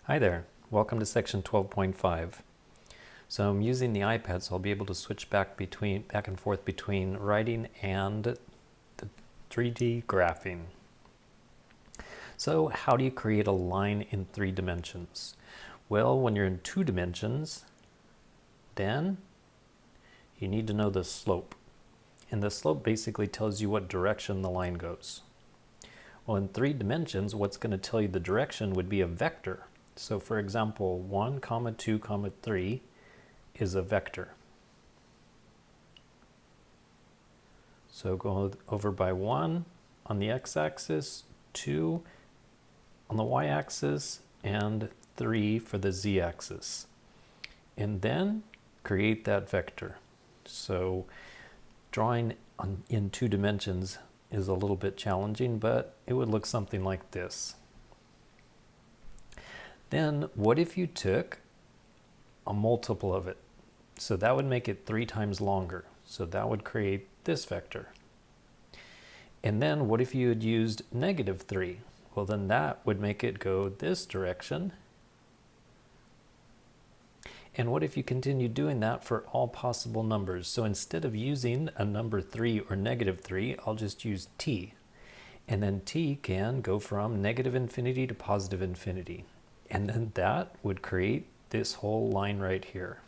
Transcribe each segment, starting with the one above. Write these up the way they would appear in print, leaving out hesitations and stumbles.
Hi there, welcome to section 12.5. So I'm using the iPad, so I'll be able to switch back and forth between writing and the 3D graphing. So how do you create a line in 3 dimensions? Well, when you're in 2 dimensions, then you need to know the slope. And the slope basically tells you what direction the line goes. Well, in 3 dimensions, what's going to tell you the direction would be a vector. So for example, 1, 2, 3 is a vector. So go over by 1 on the x-axis, 2 on the y-axis, and 3 for the z-axis. And then create that vector. So drawing in 2 dimensions is a little bit challenging, but it would look something like this. Then what if you took a multiple of it? So that would make it 3 times longer. So that would create this vector. And then what if you had used -3? Well, then that would make it go this direction. And what if you continue doing that for all possible numbers? So instead of using a number 3 or -3, I'll just use t. And then t can go from -infinity to +infinity. And then that would create this whole line right here.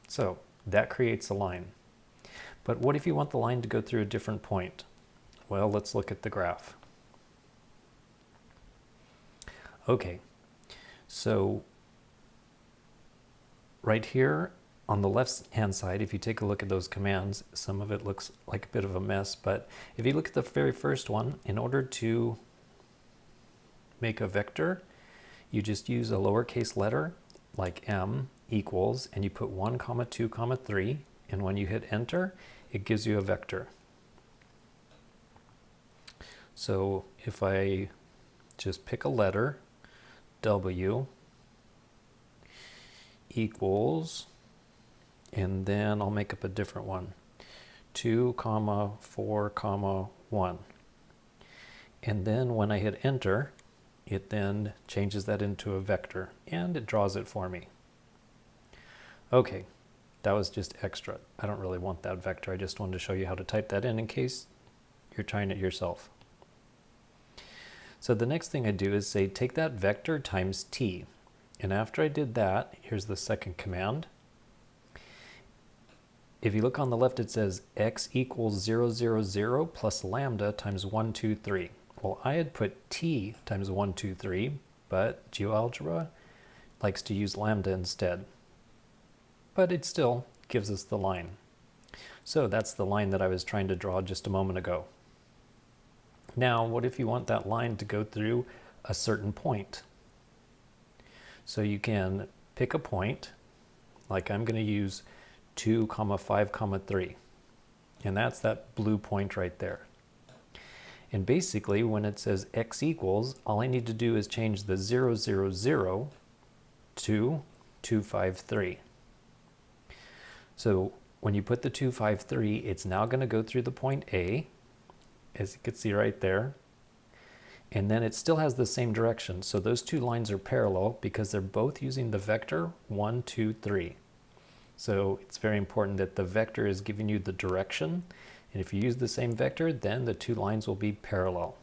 So that creates a line. But what if you want the line to go through a different point? Well, let's look at the graph. Okay, so right here on the left hand side, if you take a look at those commands, some of it looks like a bit of a mess, but if you look at the very first one, in order to make a vector, you just use a lowercase letter like m equals, and you put 1, 2, 3, and when you hit enter, it gives you a vector. So if I just pick a letter, W equals, and then I'll make up a different one, 2, 4, 1. And then when I hit enter, it then changes that into a vector, and it draws it for me. Okay, that was just extra. I don't really want that vector. I just wanted to show you how to type that in case you're trying it yourself. So the next thing I do is say, take that vector times t. And after I did that, here's the second command. If you look on the left, it says x equals 0, 0, 0 plus lambda times 1, 2, 3. Well, I had put t times 1, 2, 3, but Geogebra likes to use lambda instead. But it still gives us the line. So that's the line that I was trying to draw just a moment ago. Now, what if you want that line to go through a certain point? So you can pick a point, like I'm going to use 2, 5, 3. And that's that blue point right there. And basically, when it says x equals, all I need to do is change the 0, 0, 0 to 2, 5, 3. So when you put the 2, 5, 3, it's now going to go through the point A, as you can see right there. And then it still has the same direction. So those two lines are parallel because they're both using the vector 1, 2, 3. So it's very important that the vector is giving you the direction. And if you use the same vector, then the two lines will be parallel.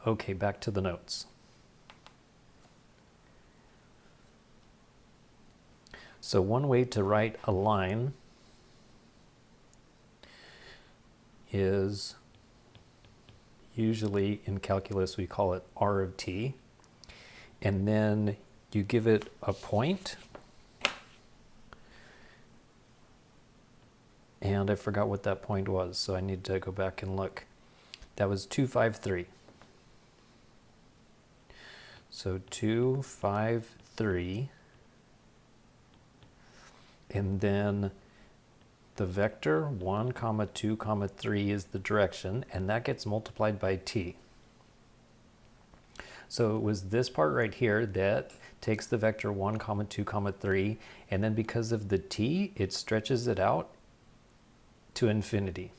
Okay, back to the notes. So one way to write a line is, usually in calculus we call it r of t, and then you give it a point, and I forgot what that point was, so I need to go back and look. That was 2, 5, 3. So 2, 5, 3, and then the vector 1, 2, 3 is the direction, and that gets multiplied by t. So it was this part right here that takes the vector 1, 2, 3, and then because of the t, it stretches it out to infinity.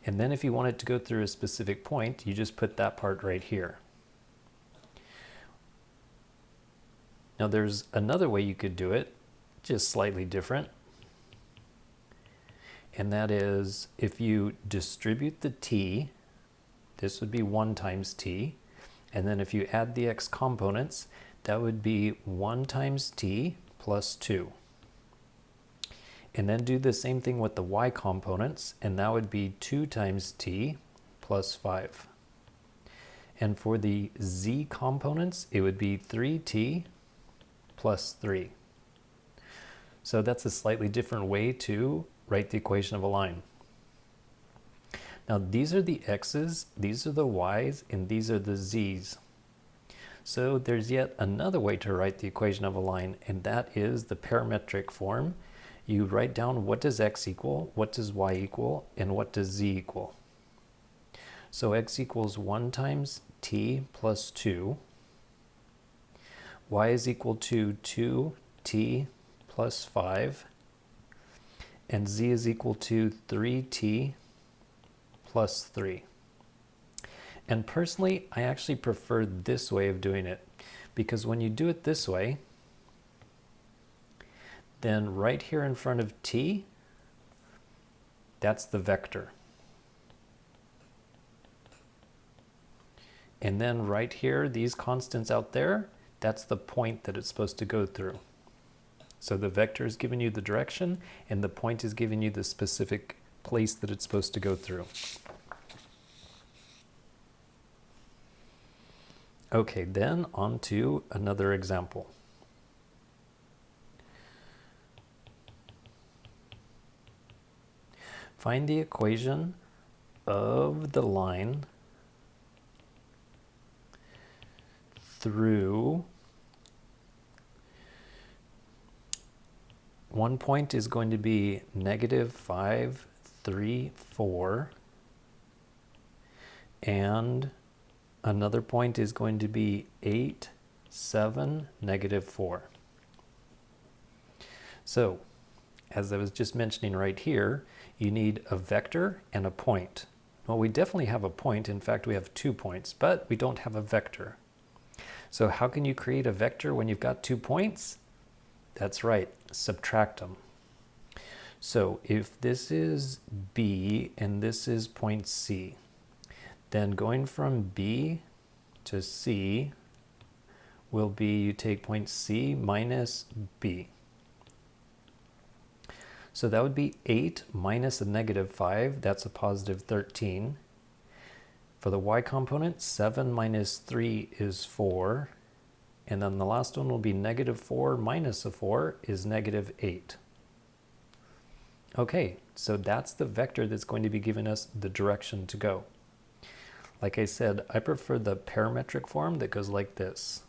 And then if you want it to go through a specific point, you just put that part right here. Now there's another way you could do it, just slightly different. And that is if you distribute the t, this would be 1 times t. And then if you add the x components, that would be 1 times t plus 2. And then do the same thing with the y components, and that would be 2 times t plus 5. And for the z components, it would be 3t plus 3. So that's a slightly different way to write the equation of a line. Now these are the x's, these are the y's, and these are the z's. So there's yet another way to write the equation of a line, and that is the parametric form. You write down what does x equal, what does y equal, and what does z equal. So x equals 1 times t plus 2. Y is equal to 2t plus 5. And z is equal to 3t plus 3. And personally, I actually prefer this way of doing it, because when you do it this way, then right here in front of t, that's the vector. And then right here, these constants out there, that's the point that it's supposed to go through. So the vector is giving you the direction, and the point is giving you the specific place that it's supposed to go through. Okay, then on to another example. Find the equation of the line through one point is going to be -5, 3, 4, and another point is going to be 8, 7, -4. So, as I was just mentioning right here, you need a vector and a point. Well, we definitely have a point. In fact, we have 2 points, but we don't have a vector. So how can you create a vector when you've got 2 points? That's right, subtract them. So if this is B and this is point C, then going from B to C will be you take point C minus B. So that would be 8 minus a -5, that's a positive 13. For the y component, 7 minus 3 is 4. And then the last one will be -4 minus a 4 is -8. Okay, so that's the vector that's going to be giving us the direction to go. Like I said, I prefer the parametric form that goes like this.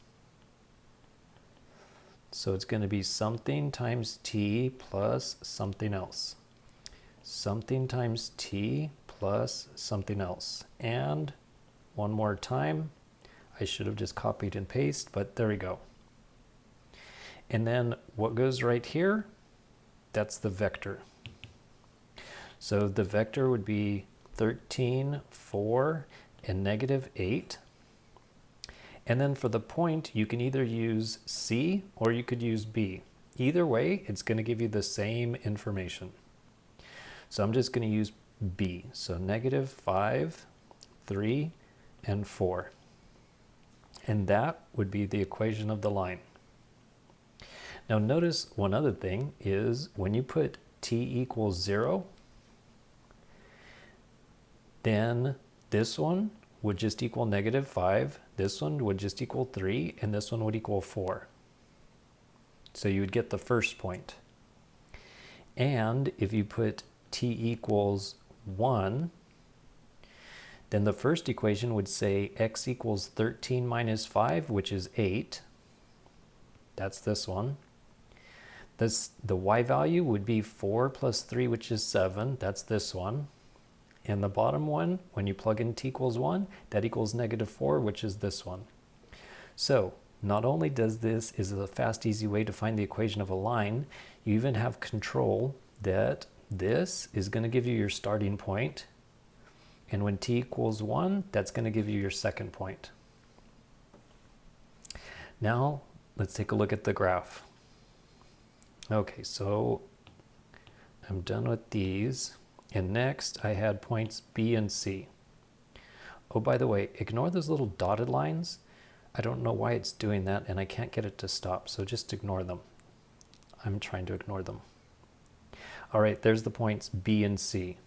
So it's going to be something times t plus something else. Something times t plus something else. And one more time, I should have just copied and pasted, but there we go. And then what goes right here, that's the vector. So the vector would be 13, 4, and -8. And then for the point, you can either use C or you could use B. Either way, it's going to give you the same information. So I'm just going to use B. So -5, 3, and 4. And that would be the equation of the line. Now notice one other thing is when you put t equals 0, then this one would just equal -5, this one would just equal 3, and this one would equal 4. So you would get the first point. And if you put t equals 1, then the first equation would say x equals 13 minus 5, which is 8. That's this one. The y value would be 4 plus 3, which is 7. That's this one. And the bottom one, when you plug in t equals 1, that equals -4, which is this one. So not only is a fast, easy way to find the equation of a line, you even have control that this is going to give you your starting point, And when t equals 1, that's going to give you your second point. Now, let's take a look at the graph. Okay, so I'm done with these. And next, I had points B and C. Oh, by the way, ignore those little dotted lines. I don't know why it's doing that, and I can't get it to stop, so just ignore them. I'm trying to ignore them. All right, there's the points B and C.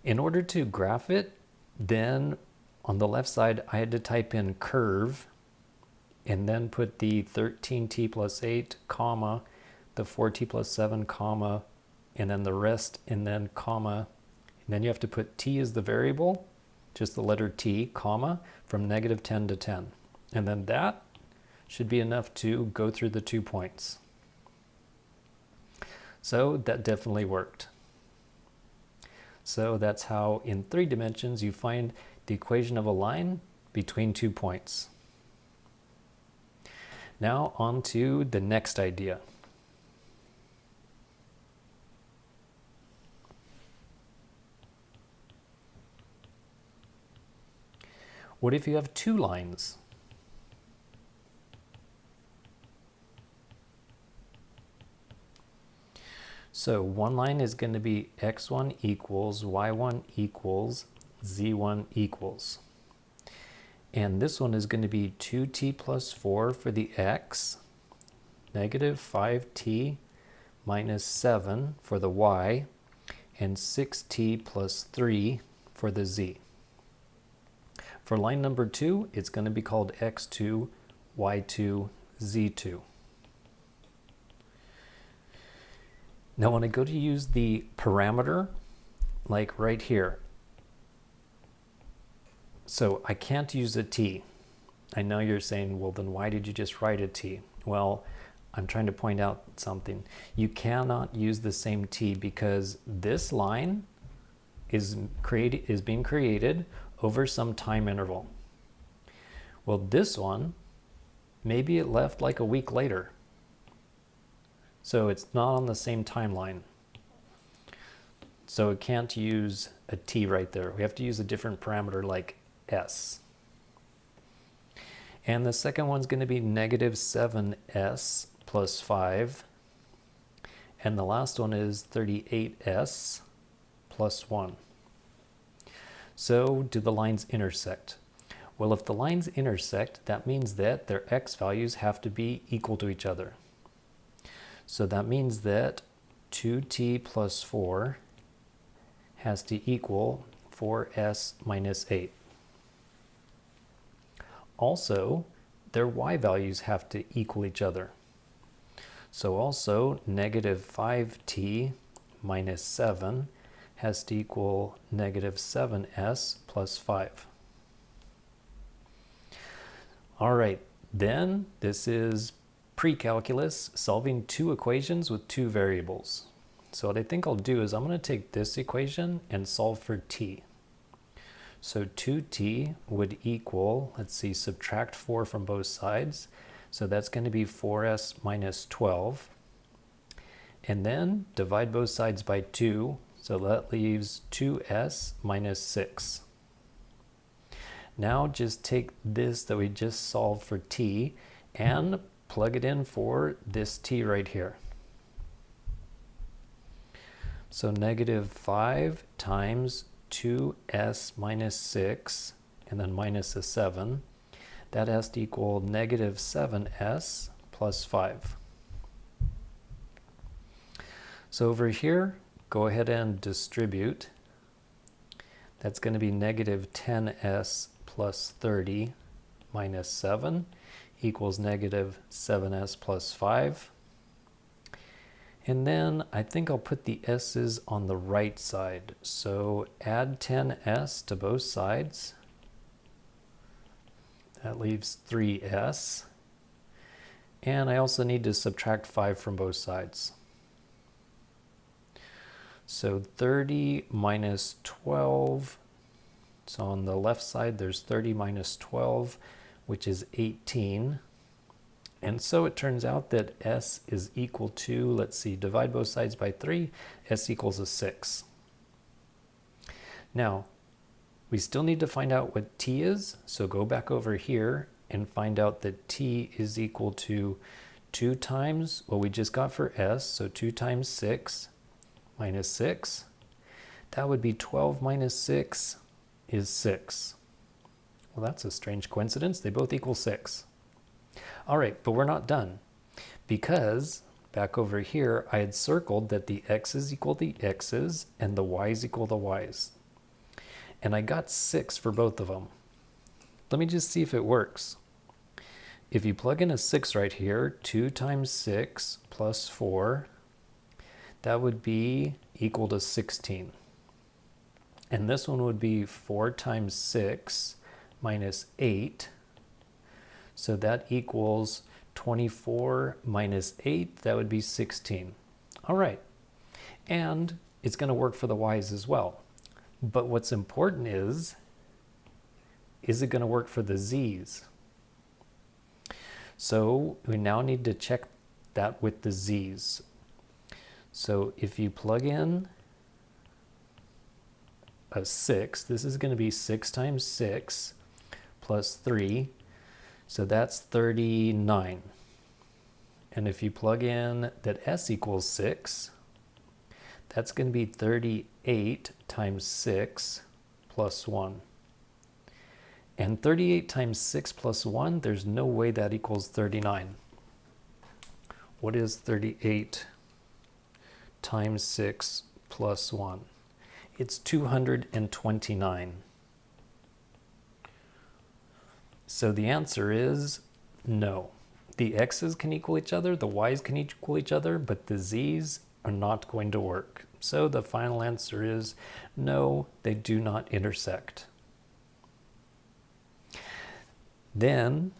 In order to graph it, then on the left side, I had to type in curve and then put the 13t plus 8, comma, the 4t plus 7, comma, and then the rest, and then comma. And then you have to put t as the variable, just the letter t, comma, from -10 to 10. And then that should be enough to go through the 2 points. So that definitely worked. So that's how in 3 dimensions you find the equation of a line between 2 points. Now on to the next idea. What if you have 2 lines? So one line is going to be x1 equals y1 equals z1 equals. And this one is going to be 2t plus 4 for the x, negative 5t minus 7 for the y, and 6t plus 3 for the z. For line number 2, it's going to be called x2, y2, z2. Now when I go to use the parameter, like right here, so I can't use a t. I know you're saying, well then why did you just write a t? Well, I'm trying to point out something. You cannot use the same t because this line is being created over some time interval. Well, this one, maybe it left like a week later. So it's not on the same timeline. So it can't use a t right there. We have to use a different parameter like s. And the second one's going to be negative 7s plus 5. And the last one is 38s plus 1. So do the lines intersect? Well, if the lines intersect, that means that their x values have to be equal to each other. So that means that 2t plus 4 has to equal 4s minus 8. Also, their y values have to equal each other. So also negative 5t minus 7 has to equal negative 7s plus 5. All right, then this is precalculus, solving 2 equations with 2 variables. So what I think I'll do is I'm going to take this equation and solve for t. So 2t would equal, let's see, subtract 4 from both sides. So that's going to be 4s minus 12. And then divide both sides by 2. So that leaves 2s minus 6. Now just take this that we just solved for t and plug it in for this t right here. So negative 5 times 2s minus 6, and then minus a 7. That has to equal negative 7s plus 5. So over here, go ahead and distribute. That's going to be negative 10s plus 30 minus 7 equals negative 7s plus 5. And then I think I'll put the s's on the right side. So add 10s to both sides. That leaves 3s. And I also need to subtract 5 from both sides. So 30 minus 12. So on the left side, there's 30 minus 12, which is 18. And so it turns out that s is equal to, let's see, divide both sides by 3, s equals a 6. Now, We still need to find out what t is, so go back over here and find out that t is equal to 2 times what we just got for s, so 2 times 6 minus 6. That would be 12 minus 6 is 6. Well, that's a strange coincidence. They both equal 6. All right, but we're not done, because back over here, I had circled that the x's equal the x's and the y's equal the y's. And I got 6 for both of them. Let me just see if it works. If you plug in a 6 right here, 2 times 6 plus 4, that would be equal to 16. And this one would be 4 times 6 minus 8. So that equals 24 minus 8, that would be 16. All right, and it's going to work for the y's as well. But what's important is it going to work for the z's? So we now need to check that with the z's. So if you plug in a 6, this is going to be 6 times 6 plus 3, so that's 39. And if you plug in that s equals 6, that's going to be 38 times 6 plus 1. And 38 times 6 plus 1, there's no way that equals 39. What is 38 times 6 plus 1? It's 229. So the answer is no. The x's can equal each other, the y's can equal each other, but the z's are not going to work. So the final answer is no, they do not intersect. Then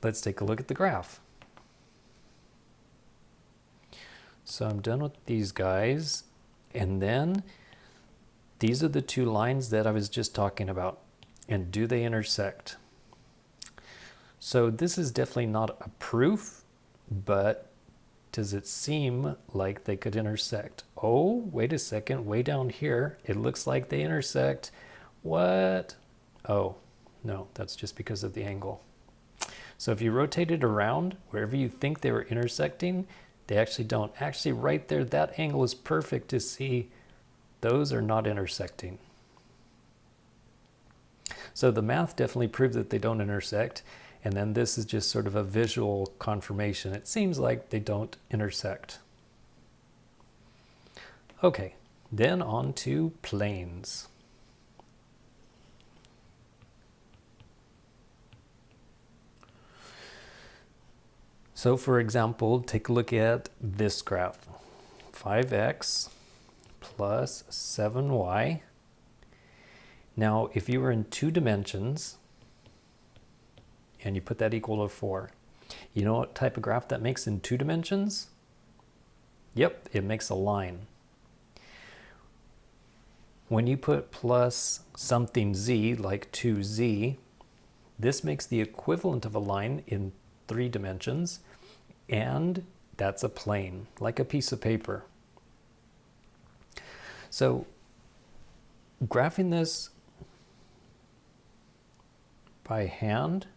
let's take a look at the graph. So I'm done with these guys, and then these are the two lines that I was just talking about. And do they intersect? So this is definitely not a proof, but does it seem like they could intersect? Oh, wait a second, way down here, it looks like they intersect. What? Oh, no, that's just because of the angle. So if you rotate it around, wherever you think they were intersecting, they actually don't. Actually, right there, that angle is perfect to see those are not intersecting. So the math definitely proves that they don't intersect. And then this is just sort of a visual confirmation. It seems like they don't intersect. Okay, then on to planes. So for example, take a look at this graph. 5x plus 7y. Now, if you were in 2 dimensions, and you put that equal to 4. You know what type of graph that makes in 2 dimensions? Yep, it makes a line. When you put plus something z, like 2z, this makes the equivalent of a line in 3 dimensions, and that's a plane, like a piece of paper. So, graphing this by hand,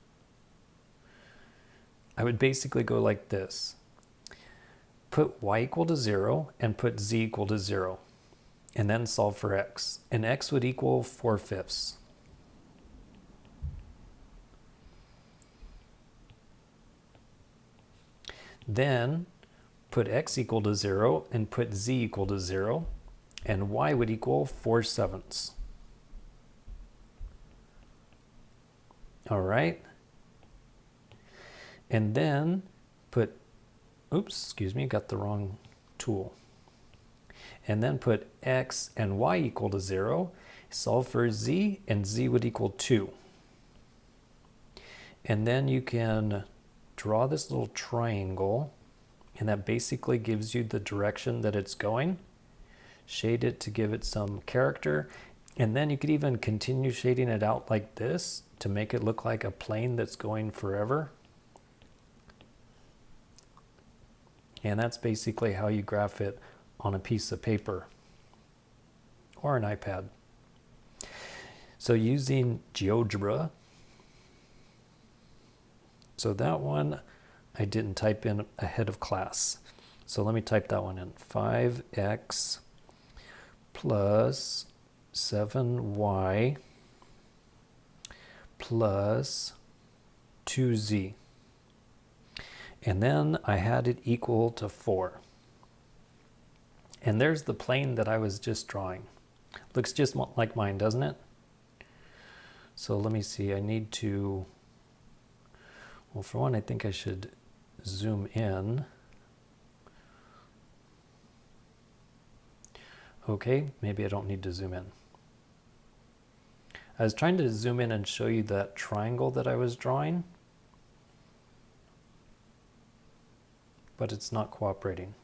I would basically go like this. Put y equal to 0 and put z equal to 0. And then solve for x. And x would equal 4/5. Then put x equal to 0 and put z equal to 0. And y would equal 4/7. All right. And then put, oops, excuse me, got the wrong tool. And then put x and y equal to 0, solve for z, and z would equal 2. And then you can draw this little triangle, and that basically gives you the direction that it's going. Shade it to give it some character, and then you could even continue shading it out like this to make it look like a plane that's going forever. And that's basically how you graph it on a piece of paper or an iPad. So using Geogebra, so that one I didn't type in ahead of class. So let me type that one in. 5x plus 7y plus 2z. And then I had it equal to 4. And there's the plane that I was just drawing. Looks just like mine, doesn't it? So let me see, I need to, well, for one, I think I should zoom in. Okay, maybe I don't need to zoom in. I was trying to zoom in and show you that triangle that I was drawing, but it's not cooperating.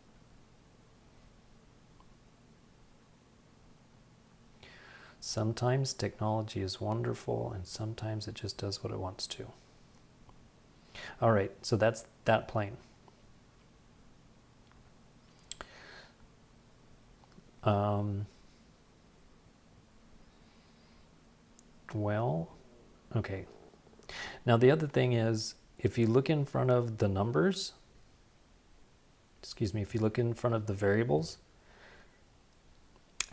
Sometimes technology is wonderful and sometimes it just does what it wants to. All right, so that's that plane. Well, okay. Now the other thing is, if you look in front of the numbers, if you look in front of the variables,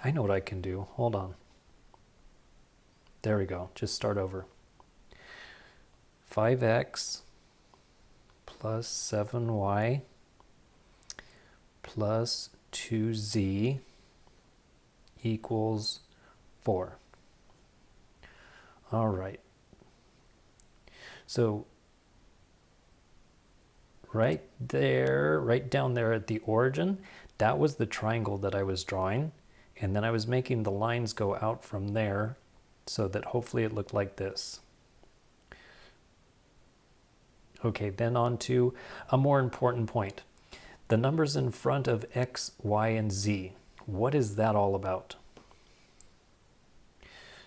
I know what I can do. Hold on. There we go. Just start over. 5x plus 7y plus 2z equals 4. All right. So right there, right down there at the origin, that was the triangle that I was drawing. And then I was making the lines go out from there so that hopefully it looked like this. Okay, then on to a more important point. The numbers in front of x, y, and z. What is that all about?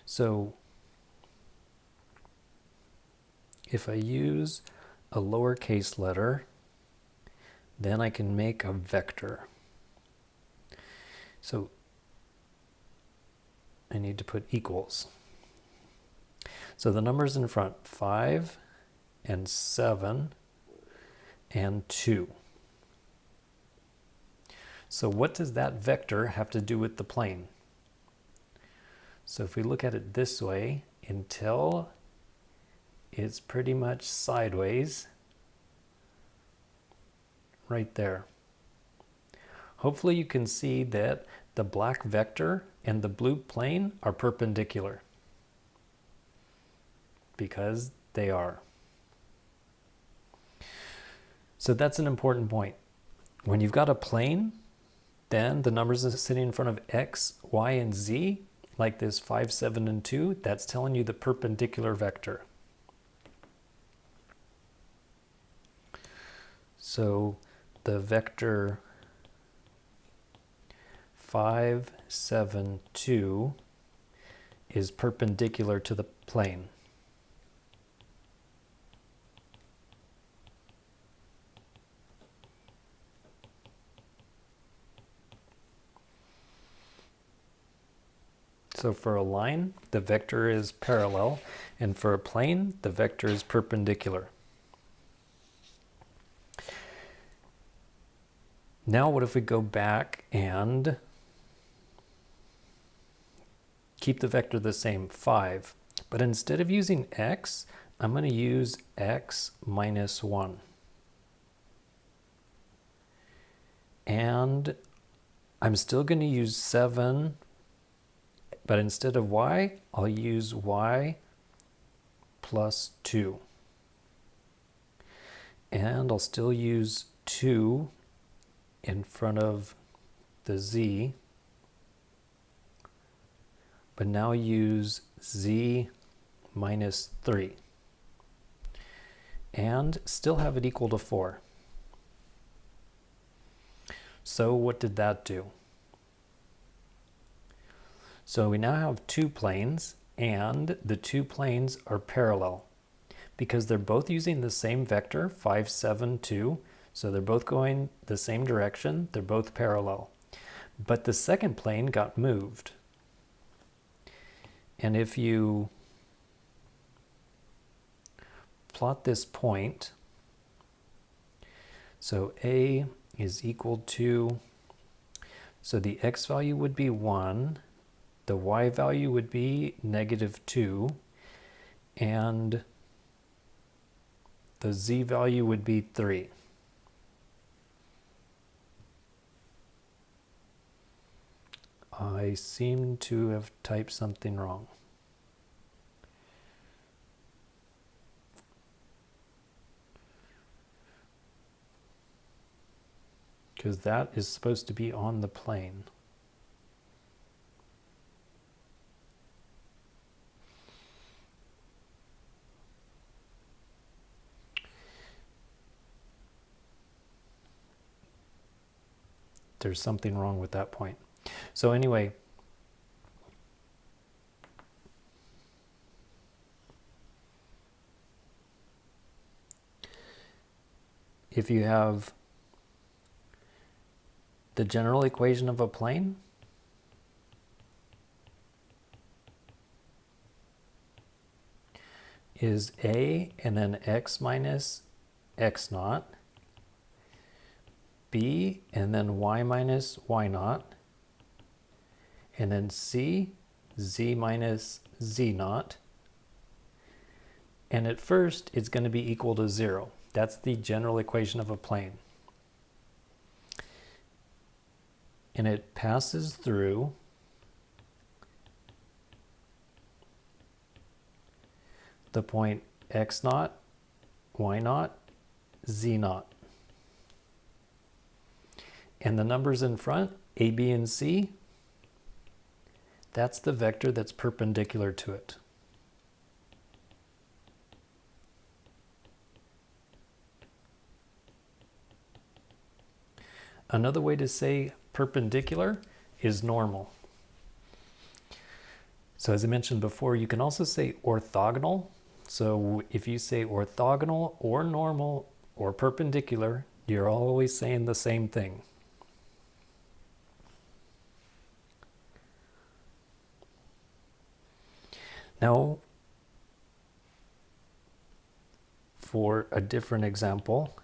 So if I use a lowercase letter, then I can make a vector. So I need to put equals. So the numbers in front, 5 and 7 and 2. So what does that vector have to do with the plane? So if we look at it this way, until it's pretty much sideways, right there. Hopefully you can see that the black vector and the blue plane are perpendicular, because they are. So that's an important point. When you've got a plane, then the numbers are sitting in front of x, y, and z, like this 5, 7, and 2, that's telling you the perpendicular vector. So the vector 5, 7, 2 is perpendicular to the plane. So for a line, the vector is parallel, and for a plane, the vector is perpendicular. Now what if we go back and keep the vector the same, 5, but instead of using x, I'm going to use x minus 1. And I'm still going to use 7, but instead of y, I'll use y plus 2. And I'll still use 2 in front of the z, but now use z minus 3. And still have it equal to 4. So what did that do? So we now have two planes, and the two planes are parallel because they're both using the same vector, 5, 7, 2. So they're both going the same direction. They're both parallel. But the second plane got moved. And if you plot this point, so A is equal to, so the x value would be 1, the y value would be -2, and the z value would be 3. I seem to have typed something wrong. Because that is supposed to be on the plane. There's something wrong with that point. So anyway, if you have the general equation of a plane, is A and then x minus x naught, B and then y minus y naught, and then C, z minus z naught. And at first, it's going to be equal to 0. That's the general equation of a plane. And it passes through the point x naught, y naught, z naught. And the numbers in front, a, b, and c, that's the vector that's perpendicular to it. Another way to say perpendicular is normal. So as I mentioned before, you can also say orthogonal. So if you say orthogonal or normal or perpendicular, you're always saying the same thing. Now, for a different example,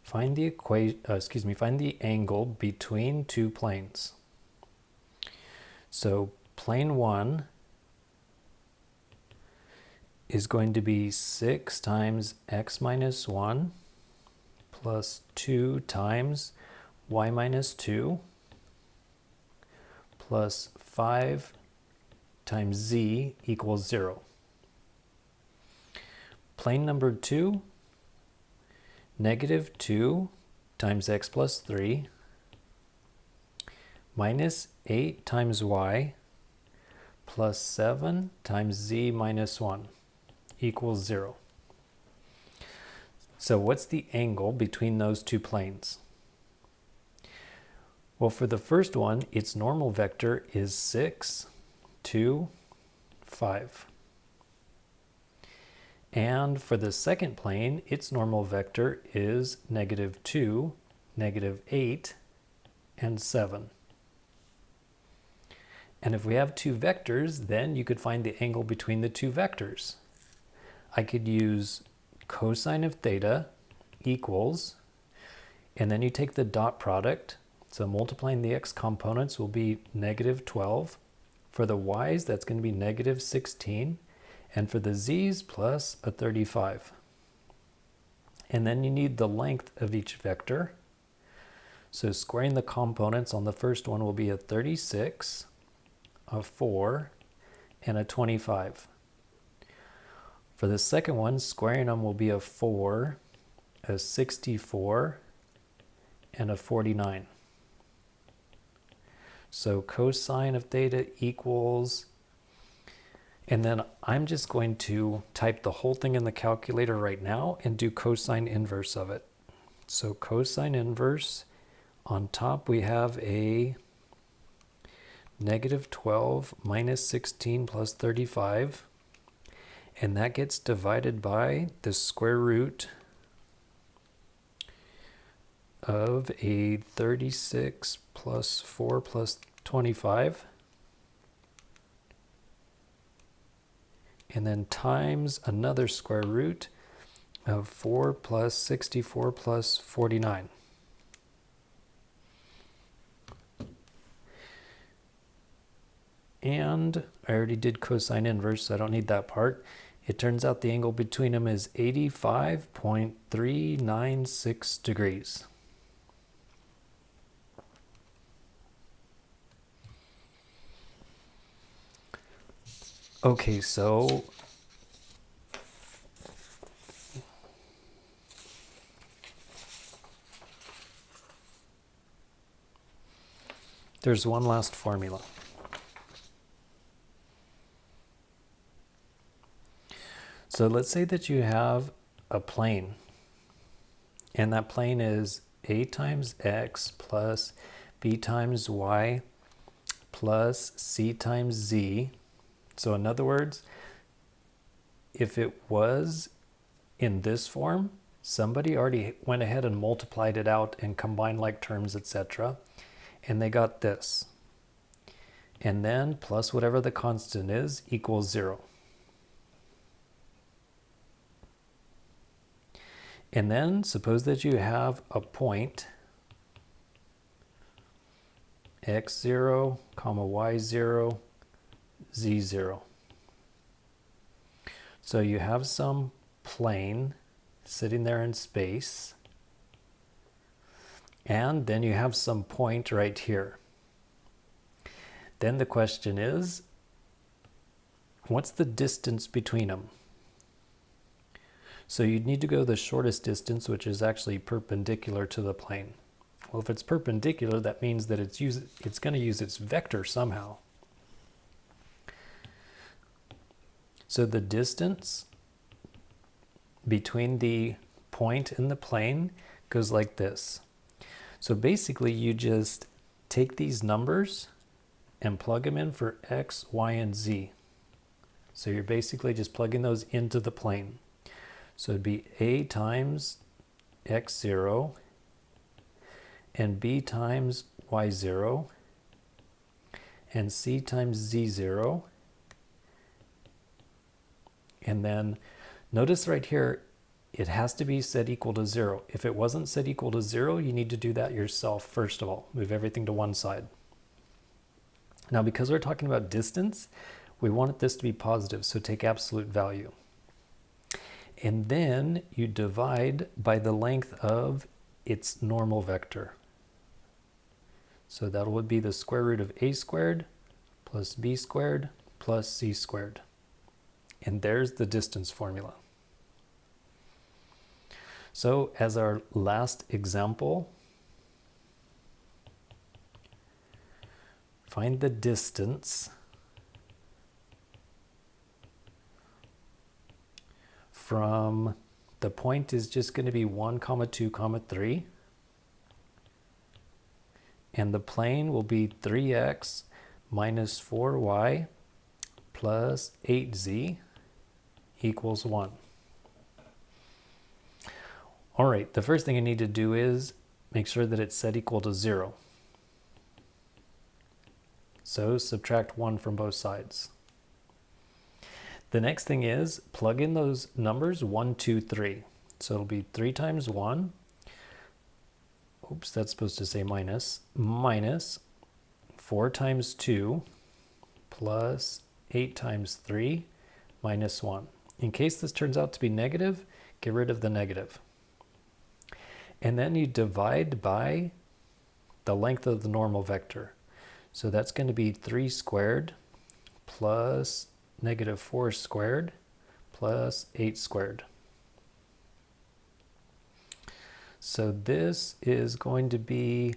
find the angle between two planes. So plane 1 is going to be 6 times x minus 1 plus 2 times y minus 2 plus 5 times z equals 0. Plane number 2, -2 times x plus 3 minus 8 times y plus 7 times z minus 1 equals 0. So what's the angle between those two planes? Well, for the first one, its normal vector is 6, 2, 5. And for the second plane, its normal vector is -2, -8, and 7. And if we have two vectors, then you could find the angle between the two vectors. I could use cosine of theta equals, and then you take the dot product. So multiplying the x components will be -12. For the y's, that's going to be -16. And for the z's, plus a 35. And then you need the length of each vector. So squaring the components on the first one will be a 36, a 4, and a 25. For the second one, squaring them will be a 4, a 64, and a 49. So cosine of theta equals, and then I'm just going to type the whole thing in the calculator right now and do cosine inverse of it. So cosine inverse, on top we have a -12 minus 16 plus 35. And that gets divided by the square root of a 36 plus 4 plus 25, and then times another square root of 4 plus 64 plus 49. And I already did cosine inverse, so I don't need that part. It turns out the angle between them is 85.396 degrees. Okay, so there's one last formula. So let's say that you have a plane, and that plane is a times x plus b times y plus c times z. So in other words, if it was in this form, somebody already went ahead and multiplied it out and combined like terms, etc. And they got this. And then plus whatever the constant is equals 0. And then suppose that you have a point x0, comma y0, z0. So you have some plane sitting there in space, and then you have some point right here. Then the question is, what's the distance between them? So you'd need to go the shortest distance, which is actually perpendicular to the plane. Well, if it's perpendicular, that means that it's going to use its vector somehow. So the distance between the point and the plane goes like this. So basically you just take these numbers and plug them in for x, y, and z. So you're basically just plugging those into the plane. So it'd be a times x0 and b times y0 and c times z0. And then notice right here, it has to be set equal to 0. If it wasn't set equal to 0, you need to do that yourself first of all. Move everything to one side. Now, because we're talking about distance, we want this to be positive, so take absolute value. And then you divide by the length of its normal vector. So that would be the square root of a squared plus b squared plus c squared. And there's the distance formula. So as our last example, find the distance from the point is just going to be 1, 2, 3. And the plane will be 3x minus 4y plus 8z equals 1. All right, the first thing I need to do is make sure that it's set equal to 0. So subtract 1 from both sides. The next thing is plug in those numbers 1, 2, 3. So it'll be 3 times 1. Oops, that's supposed to say minus. Minus 4 times 2 plus 8 times 3 minus 1. In case this turns out to be negative, get rid of the negative. And then you divide by the length of the normal vector. So that's going to be 3 squared plus negative 4 squared plus 8 squared. So this is going to be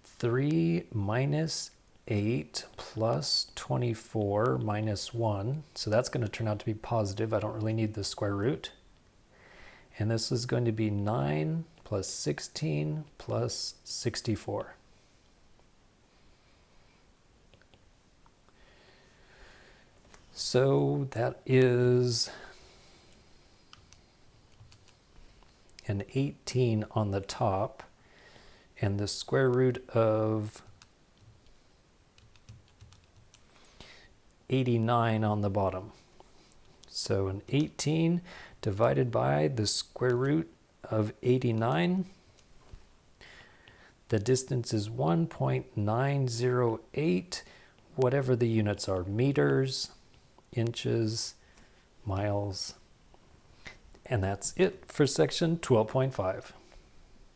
3 minus 8 plus 24 minus 1. So that's going to turn out to be positive. I don't really need the square root. And this is going to be 9 plus 16 plus 64. So that is an 18 on the top and the square root of 89 on the bottom. So an 18 divided by the square root of 89. The distance is 1.908, whatever the units are, meters, inches, miles. And that's it for section 12.5.